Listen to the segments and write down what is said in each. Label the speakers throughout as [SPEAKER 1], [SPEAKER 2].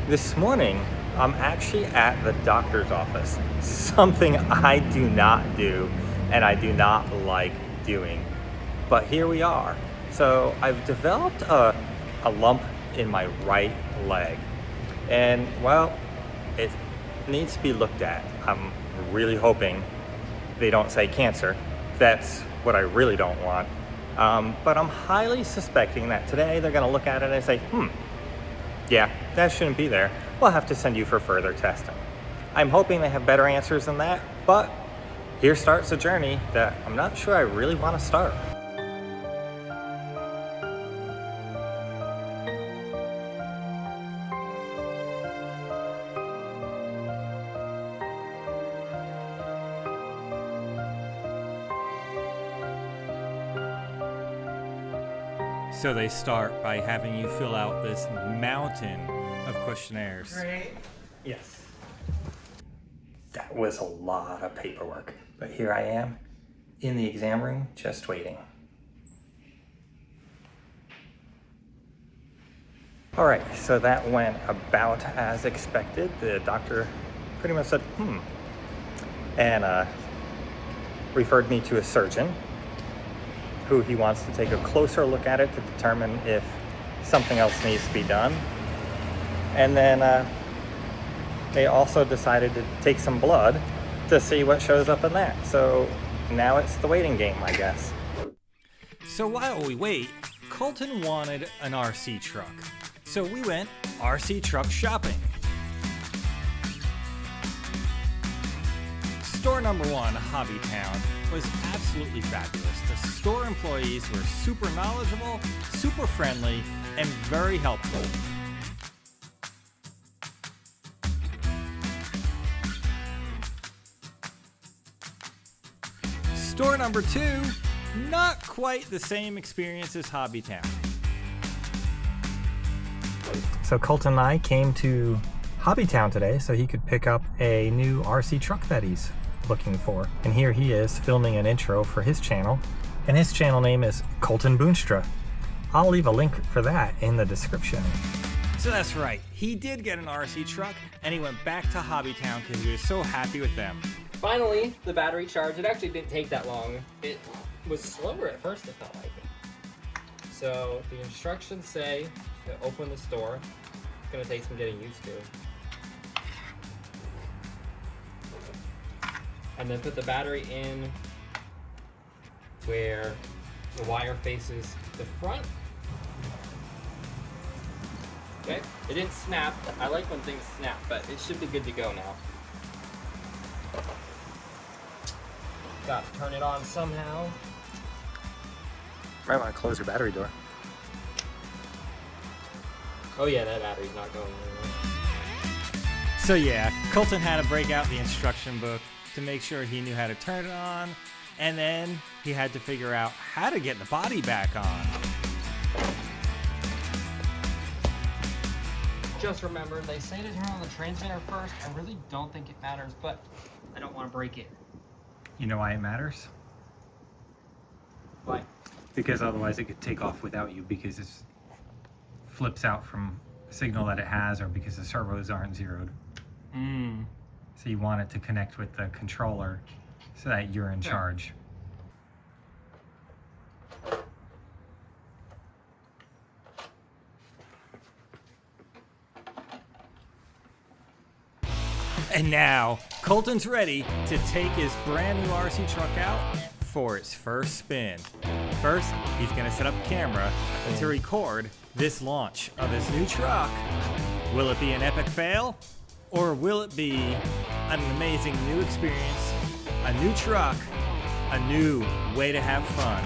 [SPEAKER 1] This morning, I'm actually at the doctor's office, something I do not do and I do not like doing. But here we are. So I've developed a lump in my right leg, and well, it needs to be looked at. I'm really hoping they don't say cancer. That's what I really don't want. But I'm highly suspecting that today they're gonna look at it and say, yeah, that shouldn't be there. We'll have to send you for further testing. I'm hoping they have better answers than that, but here starts a journey that I'm not sure I really want to start. So they start by having you fill out this mountain of questionnaires.
[SPEAKER 2] Right.
[SPEAKER 1] Yes. That was a lot of paperwork, but here I am in the exam room just waiting. All right, so that went about as expected. The doctor pretty much said, and referred me to a surgeon who he wants to take a closer look at it to determine if something else needs to be done. And then they also decided to take some blood to see what shows up in that. So now it's the waiting game, I guess. So while we wait, Colton wanted an RC truck. So we went RC truck shopping. Store number one, Hobby Town, was absolutely fabulous. The store employees were super knowledgeable, super friendly, and very helpful. Store number two, not quite the same experience as Hobby Town. So Colton and I came to Hobby Town today so he could pick up a new RC truck that he's looking for. And here he is filming an intro for his channel, and his channel name is Colton Boonstra. I'll leave a link for that in the description. So that's right, he did get an RC truck and he went back to Hobby Town because he was so happy with them.
[SPEAKER 2] Finally, the battery charge. It actually didn't take that long. It was slower at first, it felt like. So the instructions say to open the store. It's gonna take some getting used to. And then put the battery in where the wire faces the front. Okay, it didn't snap. I like when things snap, but it should be good to go now. Got to turn it on somehow.
[SPEAKER 1] Might want to close your battery door.
[SPEAKER 2] Oh yeah, that battery's not going anywhere.
[SPEAKER 1] So yeah, Colton had to break out the instruction book to make sure he knew how to turn it on, and then he had to figure out how to get the body back on.
[SPEAKER 2] Just remember, they say to turn on the transmitter first. I really don't think it matters, but I don't want to break it.
[SPEAKER 1] You know why it matters?
[SPEAKER 2] Why?
[SPEAKER 1] Because otherwise it could take off without you because it flips out from the signal that it has, or because the servos aren't zeroed. So you want it to connect with the controller so that you're in charge. And now, Colton's ready to take his brand new RC truck out for its first spin. First, he's gonna set up a camera to record this launch of his new truck. Will it be an epic fail? Or will it be an amazing new experience, a new truck, a new way to have fun?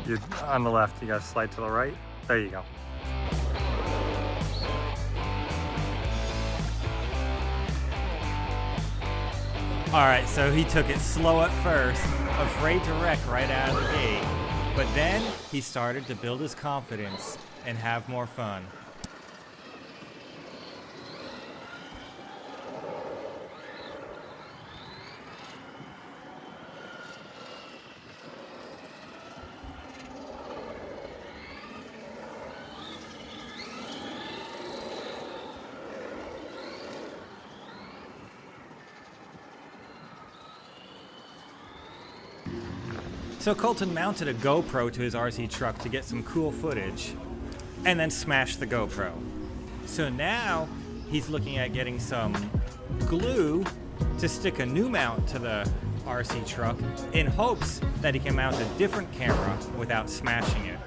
[SPEAKER 1] You're on the left, you gotta slide to the right. There you go. All right, so he took it slow at first, afraid to wreck right out of the gate. But then he started to build his confidence and have more fun. So Colton mounted a GoPro to his RC truck to get some cool footage, and then smashed the GoPro. So now he's looking at getting some glue to stick a new mount to the RC truck in hopes that he can mount a different camera without smashing it.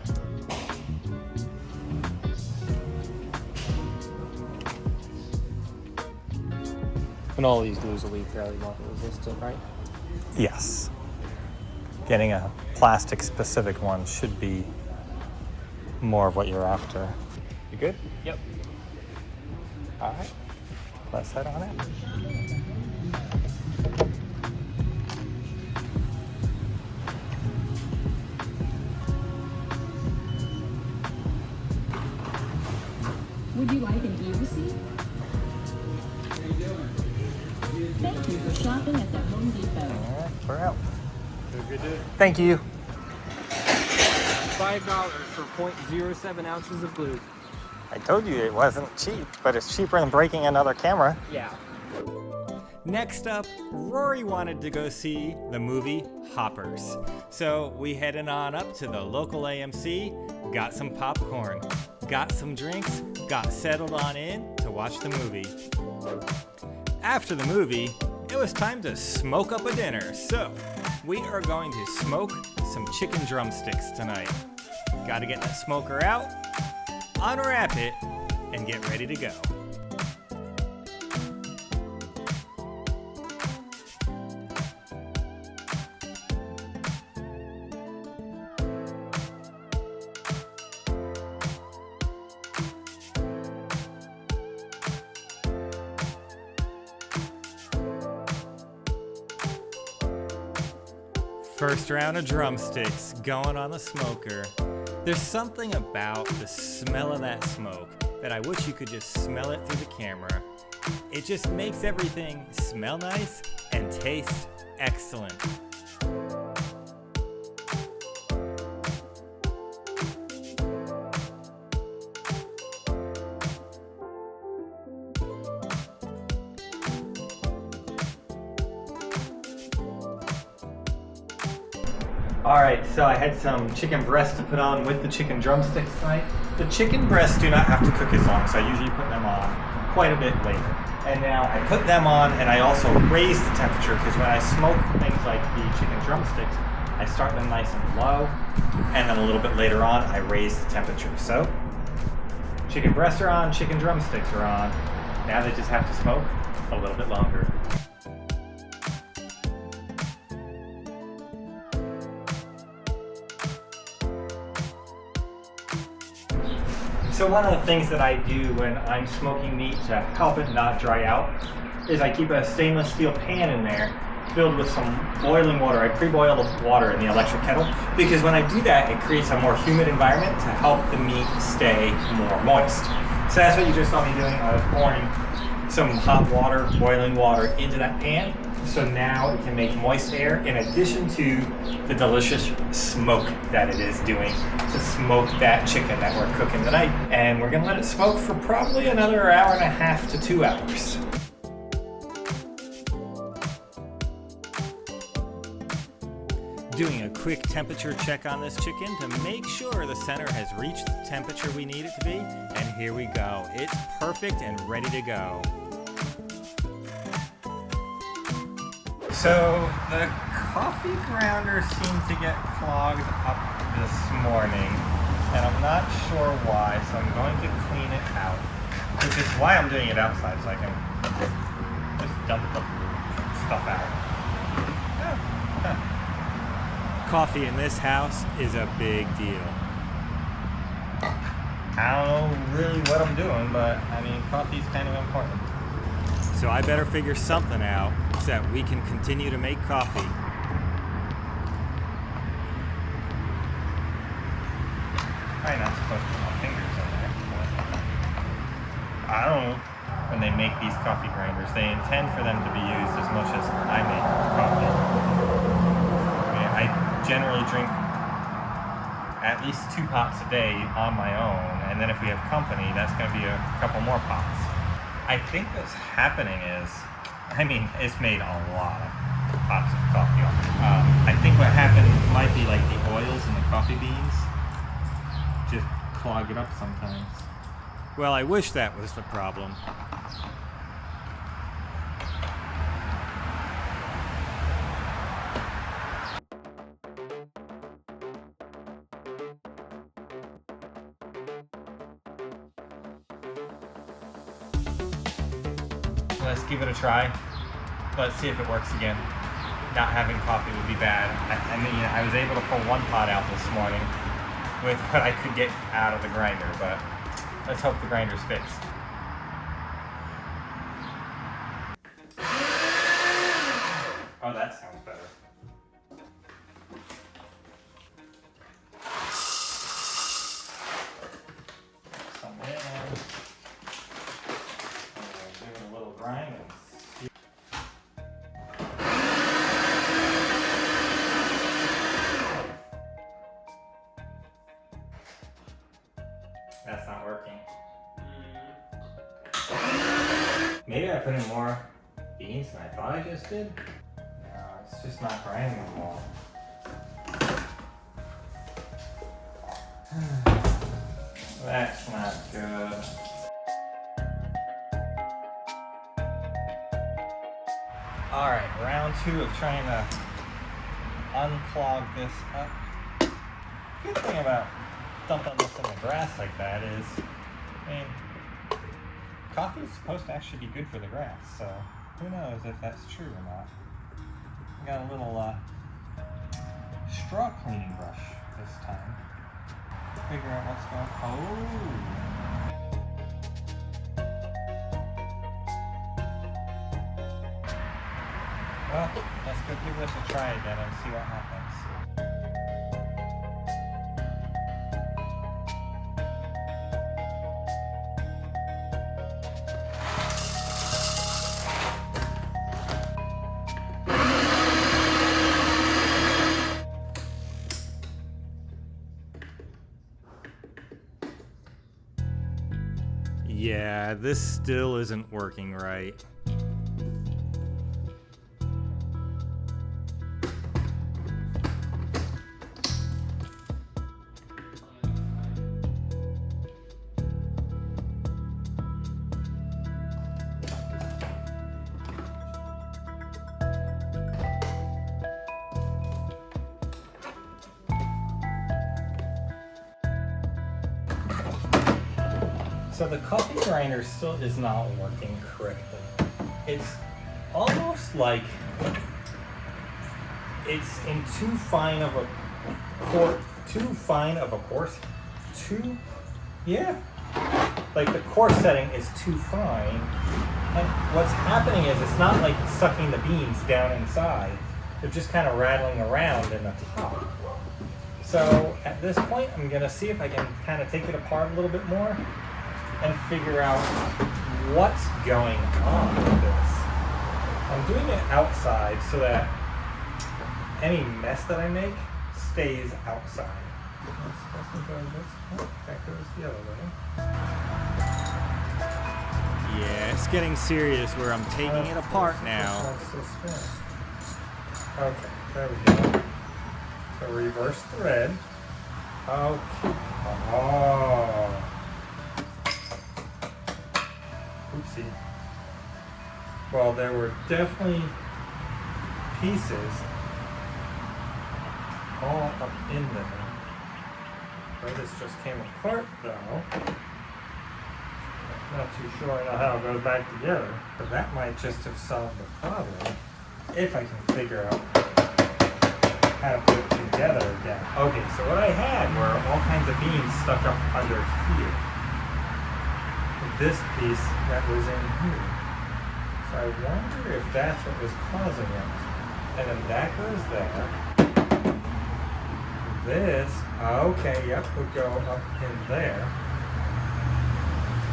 [SPEAKER 2] And all these glues will be fairly water resistant, right?
[SPEAKER 1] Yes. Getting a plastic specific one should be more of what you're after. You good?
[SPEAKER 2] Yep.
[SPEAKER 1] All right. Let's head on in.
[SPEAKER 3] Would you like an e-receipt? Thank you for shopping at the Home Depot.
[SPEAKER 1] All right, we're out. Thank you.
[SPEAKER 2] $5 for 0.07 ounces of glue.
[SPEAKER 1] I told you it wasn't cheap, but it's cheaper than breaking another camera.
[SPEAKER 2] Yeah.
[SPEAKER 1] Next up, Rory wanted to go see the movie Hoppers. So we headed on up to the local AMC, got some popcorn, got some drinks, got settled on in to watch the movie. After the movie, it was time to smoke up a dinner. So we are going to smoke some chicken drumsticks tonight. Gotta get that smoker out, unwrap it, and get ready to go. First round of drumsticks going on the smoker. There's something about the smell of that smoke that I wish you could just smell it through the camera. It just makes everything smell nice and taste excellent. All right, so I had some chicken breast to put on with the chicken drumsticks tonight. The chicken breasts do not have to cook as long, so I usually put them on quite a bit later. And now I put them on and I also raise the temperature because when I smoke things like the chicken drumsticks, I start them nice and low, and then a little bit later on, I raise the temperature. So, chicken breasts are on, chicken drumsticks are on. Now they just have to smoke a little bit longer. So one of the things that I do when I'm smoking meat to help it not dry out is I keep a stainless steel pan in there filled with some boiling water. I pre-boil the water in the electric kettle because when I do that, it creates a more humid environment to help the meat stay more moist. So that's what you just saw me doing. I was pouring some hot water, boiling water into that pan. So now it can make moist air in addition to the delicious smoke that it is doing to smoke that chicken that we're cooking tonight. And we're gonna let it smoke for probably another hour and a half to 2 hours. Doing a quick temperature check on this chicken to make sure the center has reached the temperature we need it to be. And here we go. It's perfect and ready to go. So the coffee grinder seemed to get clogged up this morning, and I'm not sure why, so I'm going to clean it out, which is why I'm doing it outside, so I can just dump the stuff out. Coffee in this house is a big deal. I don't know really what I'm doing, but I mean, coffee's kind of important. So I better figure something out so that we can continue to make coffee. I'm not supposed to put my fingers in there. I don't know. When they make these coffee grinders, they intend for them to be used as much as I make coffee. I mean, I generally drink at least 2 pots a day on my own, and then if we have company, that's going to be a couple more pots. I think what's happening is, I mean, it's made a lot of pots of coffee on. I think what happened might be like the oils in the coffee beans just clog it up sometimes. Well, I wish that was the problem. Let's give it a try. Let's see if it works again. Not having coffee would be bad. I mean, I was able to pull one pot out this morning with what I could get out of the grinder, but let's hope the grinder's fixed. Oh, that sounds better. Some in. Give it a little grind. That's not working. Maybe I put in more beans than I thought I just did. No, it's just not grinding them all. That's not good. Alright, round 2 of trying to unclog this up. Good thing about dumping this in the grass like that is, I mean, coffee is supposed to actually be good for the grass, so who knows if that's true or not. I got a little straw cleaning brush this time. Figure out what's going on. Oh! Well, let's go give this a try again and see what happens. Yeah, this still isn't working right. So the coffee grinder still is not working correctly. It's almost like it's in too fine of a course. Like the course setting is too fine. And what's happening is it's not like sucking the beans down inside. They're just kind of rattling around in the top. So at this point, I'm gonna see if I can kind of take it apart a little bit more and figure out what's going on with this. I'm doing it outside so that any mess that I make stays outside. That goes the other way. Yeah, it's getting serious where I'm taking it apart now. Okay, there we go. So reverse thread. Okay. Oh. Oopsie. Well, there were definitely pieces all up in there. Where this just came apart though. Not too sure I know how it goes back together, but that might just have solved the problem if I can figure out how to put it together again. Okay, so what I had were all kinds of beans stuck up under here. This piece that was in here. So I wonder if that's what was causing it. And then that goes there. This, okay, yep, would go up in there.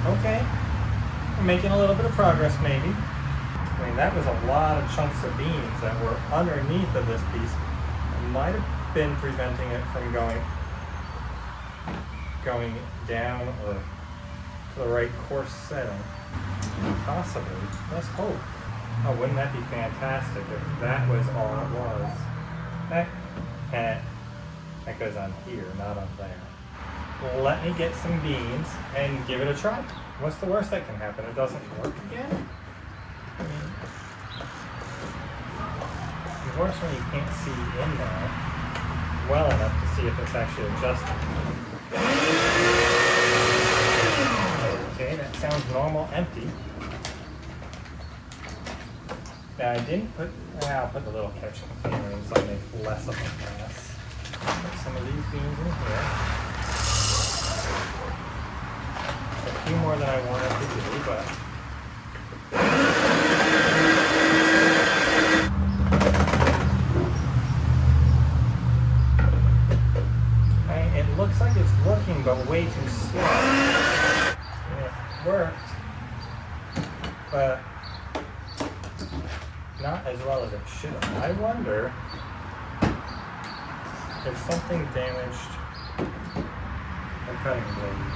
[SPEAKER 1] Okay, we're making a little bit of progress maybe. I mean, that was a lot of chunks of beans that were underneath of this piece. It might have been preventing it from going down or the right course setting. Possibly. Let's hope. Oh, wouldn't that be fantastic if that was all it was? That goes on here, not on there. Well, let me get some beans and give it a try. What's the worst that can happen? It doesn't work again? I mean, the worst when you can't see in there well enough to see if it's actually adjusting. Okay, that sounds normal, empty. Now I didn't put, I'll put the little catch container in so I make less of a mess. Put some of these beans in here. A few more than I wanted to do, but it looks like it's working, but way too slow. It worked, but not as well as it should have. I wonder if something damaged the cutting blade.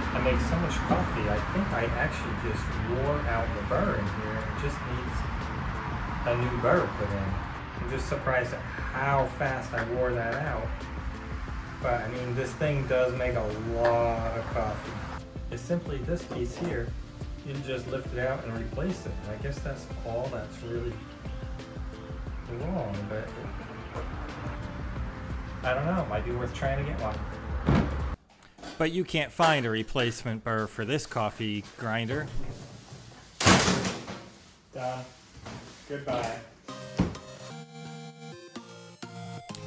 [SPEAKER 1] I make so much coffee, I think I actually just wore out the burr in here. It just needs a new burr put in. I'm just surprised at how fast I wore that out. But I mean, this thing does make a lot of coffee. It's simply this piece here. You just lift it out and replace it. I guess that's all that's really wrong, but I don't know. It might be worth trying to get one. But you can't find a replacement burr for this coffee grinder. Done. Goodbye.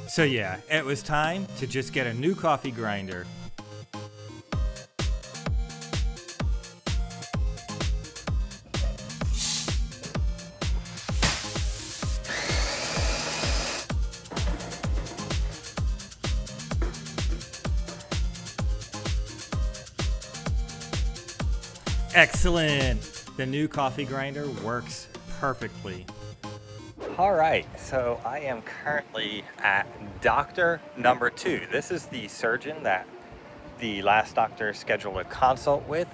[SPEAKER 1] So yeah, it was time to just get a new coffee grinder. Excellent! The new coffee grinder works perfectly. All right, so I am currently at doctor number 2. This is the surgeon that the last doctor scheduled a consult with.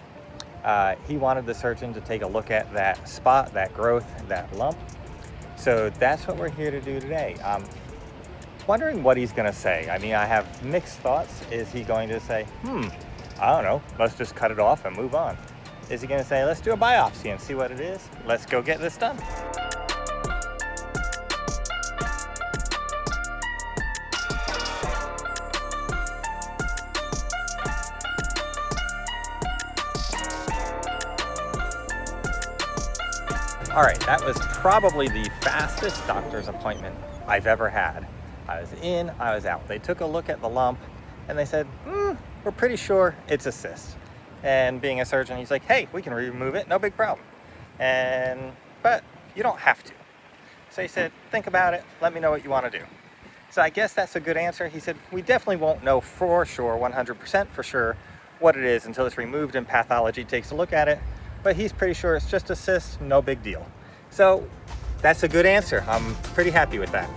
[SPEAKER 1] He wanted the surgeon to take a look at that spot, that growth, that lump. So that's what we're here to do today. Wondering what he's gonna say. I mean, I have mixed thoughts. Is he going to say, I don't know, let's just cut it off and move on? Is he going to say, let's do a biopsy and see what it is? Let's go get this done. All right, that was probably the fastest doctor's appointment I've ever had. I was in, I was out. They took a look at the lump and they said, we're pretty sure it's a cyst. And being a surgeon, he's like, hey, we can remove it, no big problem. But you don't have to. So he said, think about it, let me know what you want to do. So I guess that's a good answer. He said, we definitely won't know for sure, 100% for sure, what it is until it's removed and pathology takes a look at it. But he's pretty sure it's just a cyst, no big deal. So that's a good answer. I'm pretty happy with that.